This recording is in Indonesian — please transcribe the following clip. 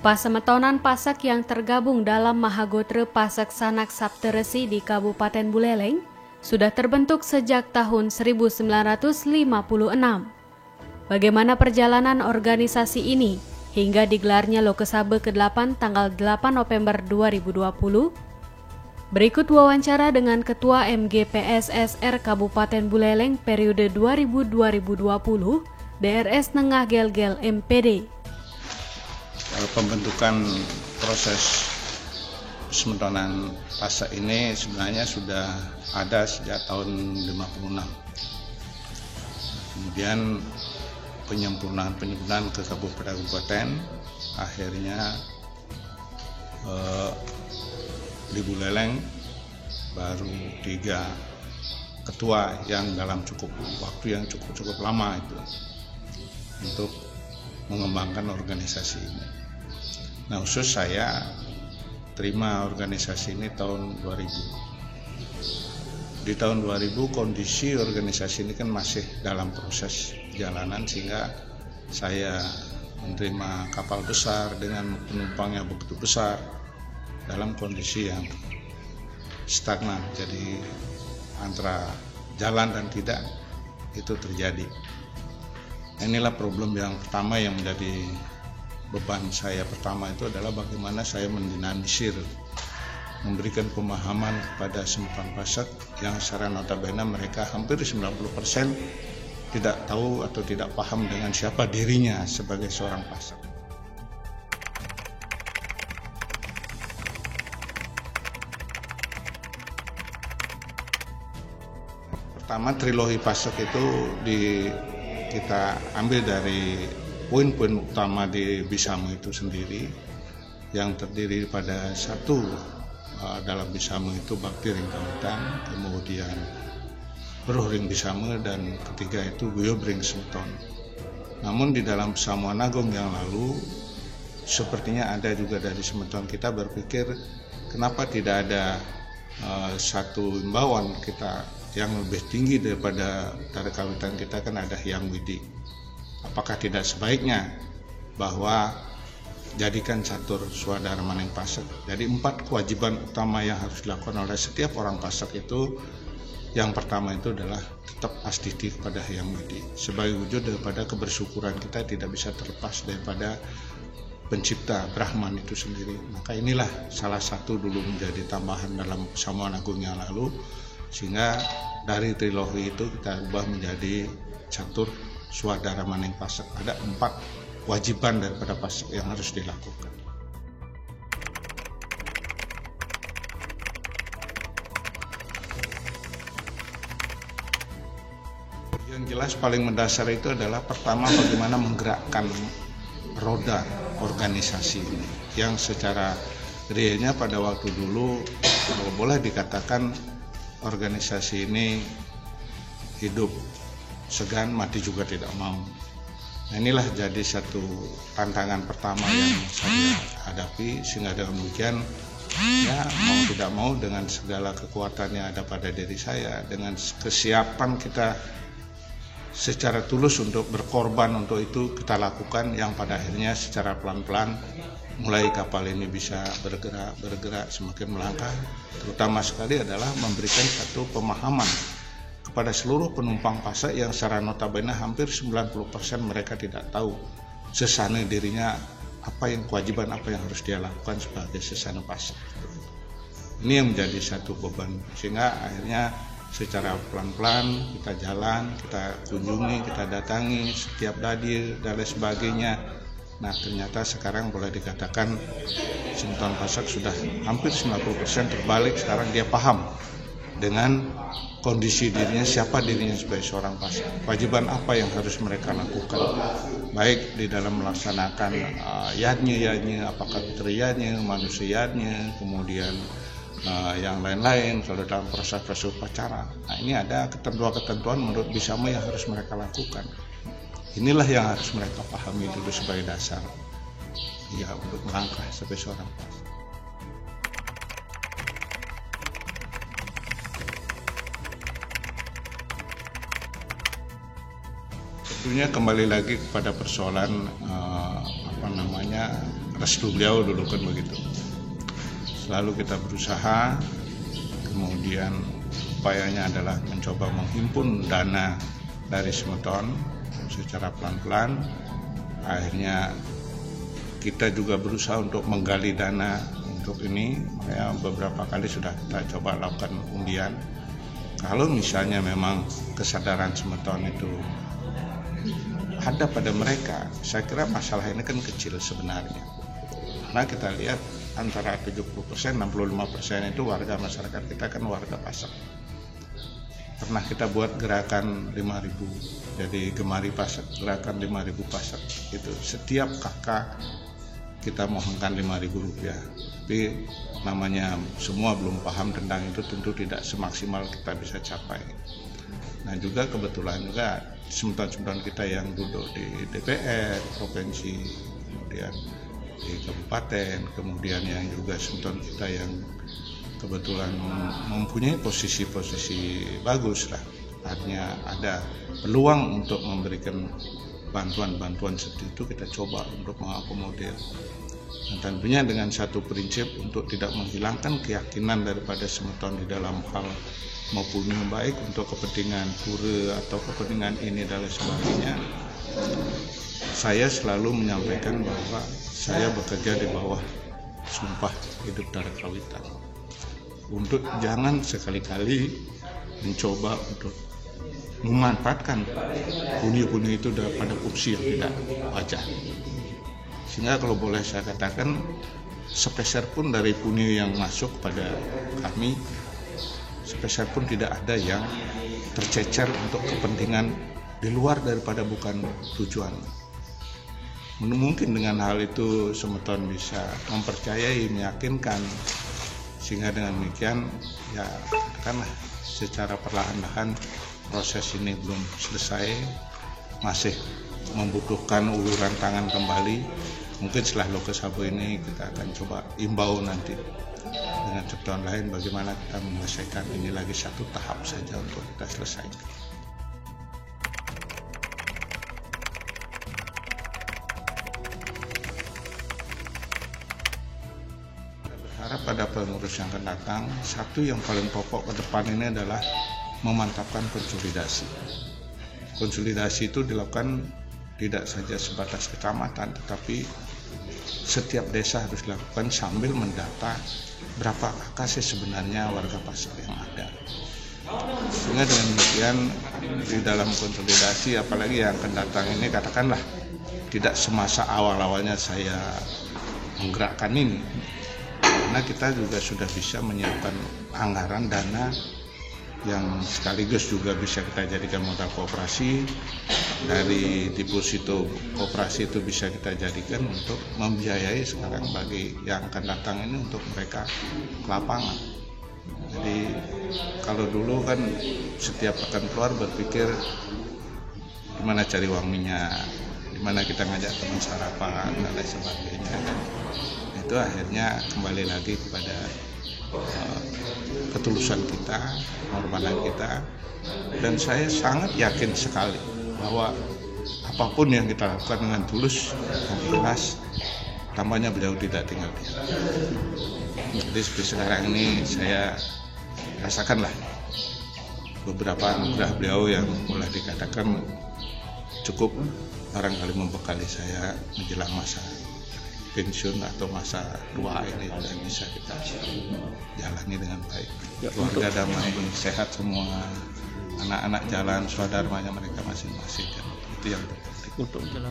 Pasemetonan Pasak yang tergabung dalam Mahagotre Pasak Sanak Sapteresi di Kabupaten Buleleng sudah terbentuk sejak tahun 1956. Bagaimana perjalanan organisasi ini hingga digelarnya Lokesabe ke-8 tanggal 8 November 2020? Berikut wawancara dengan Ketua MGPSSR Kabupaten Buleleng periode 2000-2020, DRS Nengah Gelgel MPD. Pembentukan proses semetonan pasak ini sebenarnya sudah ada sejak tahun 56. Kemudian penyempurnaan ke kabupaten akhirnya di Buleleng baru 3 ketua yang dalam waktu yang cukup lama itu untuk mengembangkan organisasi ini. Nah, khusus saya terima organisasi ini tahun 2000. Di tahun 2000 kondisi organisasi ini kan masih dalam proses perjalanan, sehingga saya menerima kapal besar dengan penumpang yang begitu besar dalam kondisi yang stagnan. Jadi antara jalan dan tidak itu terjadi. Inilah problem yang pertama yang menjadi beban saya pertama, itu adalah bagaimana saya mendinamisir, memberikan pemahaman kepada semetonan pasak yang secara notabene mereka hampir 90% tidak tahu atau tidak paham dengan siapa dirinya sebagai seorang pasak. Pertama, trilogi pasak itu kita ambil dari poin-poin utama di Bisamo itu sendiri, yang terdiri pada satu dalam Bisamo itu Bakti Ring Kawitan, kemudian Beruh Ring Bisamo, dan ketiga itu Guyub Ring Semeton. Namun di dalam Pasamuan Agung yang lalu sepertinya ada juga dari Semeton kita berpikir kenapa tidak ada satu imbauan kita yang lebih tinggi daripada Tari Kawitan kita, kan ada Hyang Widi. Apakah tidak sebaiknya bahwa jadikan catur swadara maning pasak? Jadi 4 kewajiban utama yang harus dilakukan oleh setiap orang pasak itu, yang pertama itu adalah tetap pastiti kepada Hyang Widi sebagai wujud daripada kebersyukuran kita tidak bisa terlepas daripada pencipta Brahman itu sendiri. Maka inilah salah satu dulu menjadi tambahan dalam Pasamuan Agung yang lalu, sehingga dari trilogi itu kita ubah menjadi catur swadara maning pasak. Ada 4 kewajiban daripada pasak yang harus dilakukan. Yang jelas paling mendasar itu adalah pertama bagaimana menggerakkan roda organisasi ini, yang secara realnya pada waktu dulu boleh dikatakan organisasi ini hidup segan, mati juga tidak mau. Nah, inilah jadi satu tantangan pertama yang saya hadapi, sehingga dengan demikian ya mau tidak mau dengan segala kekuatan yang ada pada diri saya, dengan kesiapan kita secara tulus untuk berkorban untuk itu kita lakukan, yang pada akhirnya secara pelan-pelan mulai kapal ini bisa bergerak semakin melangkah. Terutama sekali adalah memberikan satu pemahaman kepada seluruh penumpang pasak yang secara notabene hampir 90% mereka tidak tahu sesana dirinya kewajiban apa yang harus dia lakukan sebagai sesana pasak. Ini yang menjadi satu beban, sehingga akhirnya secara pelan-pelan kita jalan, kita kunjungi, kita datangi setiap dadir dan lain sebagainya. Nah, ternyata sekarang boleh dikatakan semetonan pasak sudah hampir 90% terbalik. Sekarang dia paham dengan kondisi dirinya, siapa dirinya sebagai seorang pasak, kewajiban apa yang harus mereka lakukan, baik di dalam melaksanakan yadnya, apakah fitriyadnya, manusiadnya, kemudian yang lain-lain kalau dalam proses upacara. Nah, ini ada ketentuan-ketentuan menurut Bisamo yang harus mereka lakukan. Inilah yang harus mereka pahami dulu sebagai dasar ya untuk melangkah sebagai seorang pasak. Tentunya kembali lagi kepada persoalan restu beliau dulu kan begitu. Selalu kita berusaha, kemudian upayanya adalah mencoba menghimpun dana dari Semeton secara pelan-pelan. Akhirnya kita juga berusaha untuk menggali dana untuk ini, makanya beberapa kali sudah kita coba lakukan undian. Kalau misalnya memang kesadaran Semeton itu ada pada mereka, saya kira masalah ini kan kecil sebenarnya. Nah kita lihat antara 70%, 65% itu warga masyarakat kita kan warga Pasak. Pernah kita buat gerakan 5.000, jadi Gemari Pasak, gerakan 5.000 Pasak. Itu setiap kakak kita mohonkan Rp5.000. Tapi namanya semua belum paham tentang itu, tentu tidak semaksimal kita bisa capai. Nah juga kebetulan juga Semeton-semeton kita yang duduk di DPR provinsi, kemudian di kabupaten, kemudian yang juga Semeton kita yang kebetulan mempunyai posisi-posisi bagus lah, artinya ada peluang untuk memberikan bantuan-bantuan seperti itu, kita coba untuk mengakomodir. Dan tentunya dengan satu prinsip untuk tidak menghilangkan keyakinan daripada Semeton di dalam hal maupun yang baik untuk kepentingan pura atau kepentingan ini dan sebagainya. Saya selalu menyampaikan bahwa saya bekerja di bawah sumpah hidup Dara Kawitan, untuk jangan sekali-kali mencoba untuk memanfaatkan pundi-pundi itu pada fungsi yang tidak wajar. Sehingga kalau boleh saya katakan, sepeser pun dari pundi yang masuk pada kami, sepeser pun tidak ada yang tercecer untuk kepentingan di luar daripada bukan tujuan. Mungkin dengan hal itu Semeton bisa mempercayai, meyakinkan, sehingga dengan demikian ya katakanlah secara perlahan-lahan proses ini belum selesai, masih membutuhkan uluran tangan kembali. Mungkin setelah Lokesabo ini kita akan coba imbau nanti dengan Semeton lain bagaimana kita menyelesaikan ini, lagi satu tahap saja untuk kita selesaikan. Berharap pada pengurus yang akan datang, satu yang paling pokok ke depan ini adalah memantapkan konsolidasi. Konsolidasi itu dilakukan tidak saja sebatas kecamatan, tetapi setiap desa harus dilakukan sambil mendata berapa kakak sih sebenarnya warga Pasak yang ada. Sehingga dengan demikian di dalam konsolidasi, apalagi yang akan datang ini, katakanlah tidak semasa awal-awalnya saya menggerakkan ini, karena kita juga sudah bisa menyiapkan anggaran dana yang sekaligus juga bisa kita jadikan modal kooperasi. Dari deposito kooperasi itu bisa kita jadikan untuk membiayai sekarang bagi yang akan datang ini untuk mereka ke lapangan. Jadi kalau dulu kan setiap akan keluar berpikir gimana cari uang minyak, gimana kita ngajak teman sarapan dan lain sebagainya. Itu akhirnya kembali lagi kepada ketulusan kita, pengorbanan kita, dan saya sangat yakin sekali bahwa apapun yang kita lakukan dengan tulus dan ikhlas, tampaknya beliau tidak tinggal diam. Jadi seperti sekarang ini saya rasakanlah beberapa anugerah beliau yang boleh dikatakan cukup barangkali membekali saya menjelang masa pensiun atau masa tua ini, dan bisa kita jalani dengan baik. Keluarga damai, sehat semua, anak-anak jalan swadharmanya mereka masing-masing. Itu yang terpenting.